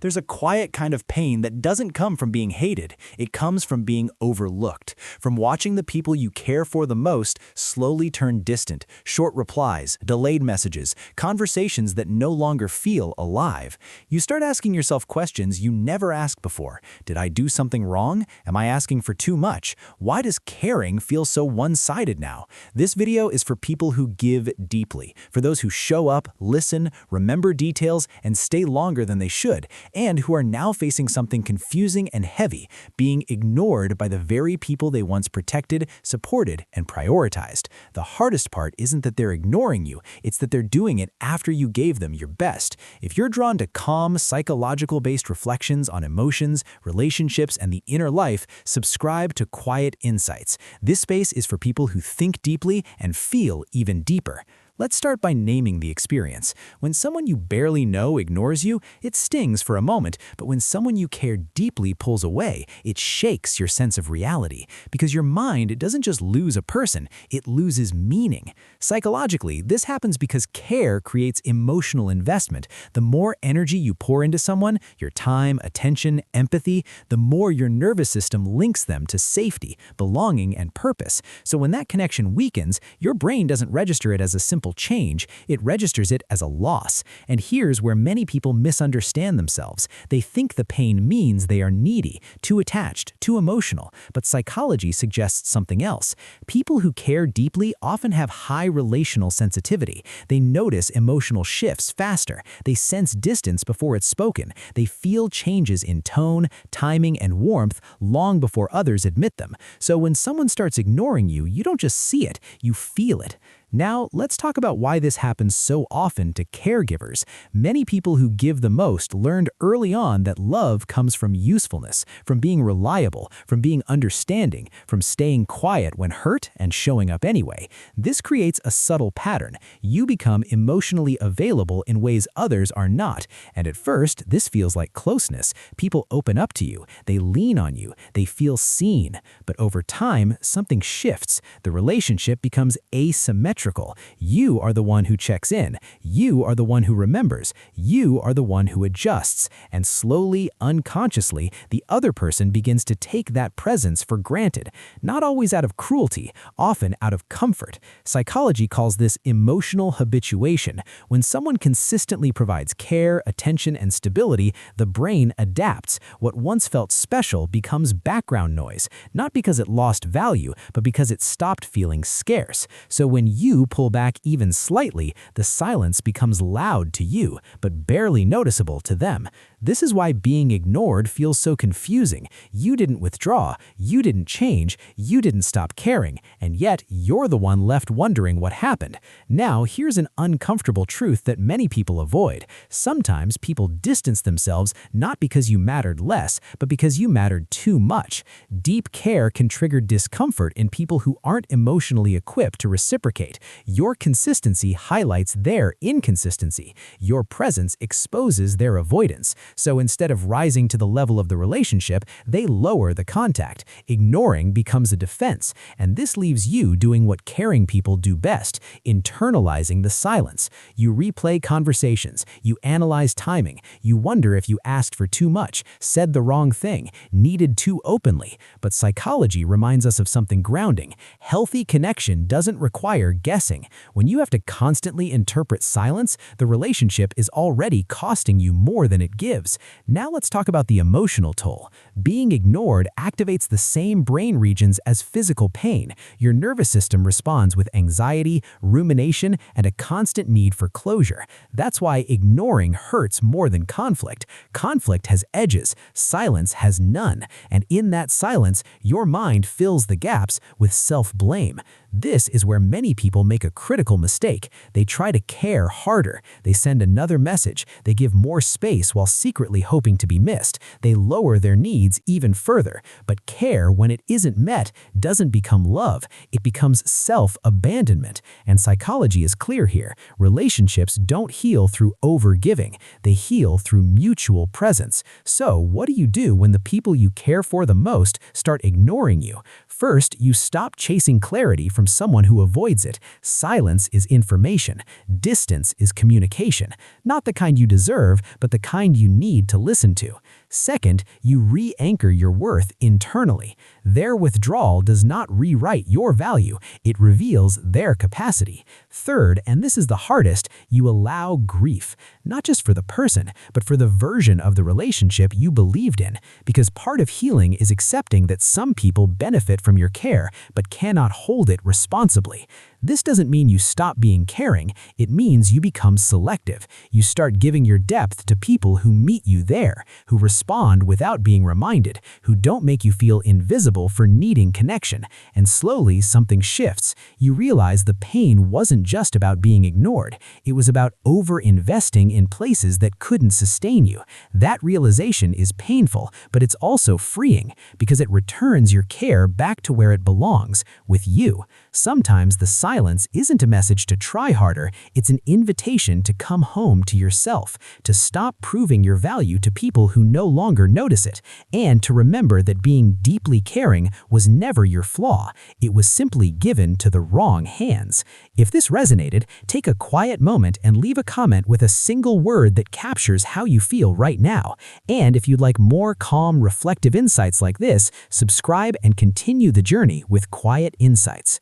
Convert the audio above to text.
There's a quiet kind of pain that doesn't come from being hated. It comes from being overlooked, from watching the people you care for the most slowly turn distant, short replies, delayed messages, conversations that no longer feel alive. You start asking yourself questions you never asked before. Did I do something wrong? Am I asking for too much? Why does caring feel so one-sided now? This video is for people who give deeply, for those who show up, listen, remember details, and stay longer than they should, and who are now facing something confusing and heavy, being ignored by the very people they once protected, supported, and prioritized. The hardest part isn't that they're ignoring you, it's that they're doing it after you gave them your best. If you're drawn to calm, psychological-based reflections on emotions, relationships, and the inner life, subscribe to Quiet Insights. This space is for people who think deeply and feel even deeper. Let's start by naming the experience. When someone you barely know ignores you, it stings for a moment, but when someone you care deeply pulls away, it shakes your sense of reality. Because your mind doesn't just lose a person, it loses meaning. Psychologically, this happens because care creates emotional investment. The more energy you pour into someone, your time, attention, empathy, the more your nervous system links them to safety, belonging, and purpose. So when that connection weakens, your brain doesn't register it as a simple change, it registers it as a loss. And here's where many people misunderstand themselves. They think the pain means they are needy, too attached, too emotional, but psychology suggests something else. People who care deeply often have high relational sensitivity. They notice emotional shifts faster. They sense distance before it's spoken. They feel changes in tone, timing, and warmth long before others admit them. So when someone starts ignoring you, you don't just see it, you feel it. Now, let's talk about why this happens so often to caregivers. Many people who give the most learned early on that love comes from usefulness, from being reliable, from being understanding, from staying quiet when hurt and showing up anyway. This creates a subtle pattern. You become emotionally available in ways others are not. And at first, this feels like closeness. People open up to you, they lean on you, they feel seen. But over time, something shifts. The relationship becomes asymmetrical. You are the one who checks in. You are the one who remembers. You are the one who adjusts. And slowly, unconsciously, the other person begins to take that presence for granted. Not always out of cruelty, often out of comfort. Psychology calls this emotional habituation. When someone consistently provides care, attention, and stability, the brain adapts. What once felt special becomes background noise, not because it lost value, but because it stopped feeling scarce. So when you pull back even slightly, the silence becomes loud to you, but barely noticeable to them. This is why being ignored feels so confusing. You didn't withdraw, you didn't change, you didn't stop caring, and yet you're the one left wondering what happened. Now, here's an uncomfortable truth that many people avoid. Sometimes people distance themselves not because you mattered less, but because you mattered too much. Deep care can trigger discomfort in people who aren't emotionally equipped to reciprocate. Your consistency highlights their inconsistency. Your presence exposes their avoidance. So instead of rising to the level of the relationship, they lower the contact. Ignoring becomes a defense, and this leaves you doing what caring people do best, internalizing the silence. You replay conversations, you analyze timing, you wonder if you asked for too much, said the wrong thing, needed too openly. But psychology reminds us of something grounding. Healthy connection doesn't require guessing. When you have to constantly interpret silence, the relationship is already costing you more than it gives. Now let's talk about the emotional toll. Being ignored activates the same brain regions as physical pain. Your nervous system responds with anxiety, rumination, and a constant need for closure. That's why ignoring hurts more than conflict. Conflict has edges, silence has none, and in that silence, your mind fills the gaps with self-blame. This is where many people make a critical mistake. They try to care harder. They send another message. They give more space while secretly hoping to be missed. They lower their needs even further. But care, when it isn't met, doesn't become love. It becomes self-abandonment. And psychology is clear here. Relationships don't heal through over-giving. They heal through mutual presence. So what do you do when the people you care for the most start ignoring you? First, you stop chasing clarity from someone who avoids it. Silence is information. Distance is communication. Not the kind you deserve, but the kind you need to listen to. Second, you re-anchor your worth internally. Their withdrawal does not rewrite your value, it reveals their capacity. Third, and this is the hardest, you allow grief, not just for the person, but for the version of the relationship you believed in, because part of healing is accepting that some people benefit from your care, but cannot hold it responsibly. This doesn't mean you stop being caring, it means you become selective. You start giving your depth to people who meet you there, who respond without being reminded, who don't make you feel invisible for needing connection. And slowly something shifts. You realize the pain wasn't just about being ignored, it was about over-investing in places that couldn't sustain you. That realization is painful, but it's also freeing, because it returns your care back to where it belongs, with you. Sometimes the silence isn't a message to try harder, it's an invitation to come home to yourself, to stop proving your value to people who no longer notice it, and to remember that being deeply caring was never your flaw, it was simply given to the wrong hands. If this resonated, take a quiet moment and leave a comment with a single word that captures how you feel right now. And if you'd like more calm, reflective insights like this, subscribe and continue the journey with Quiet Insights.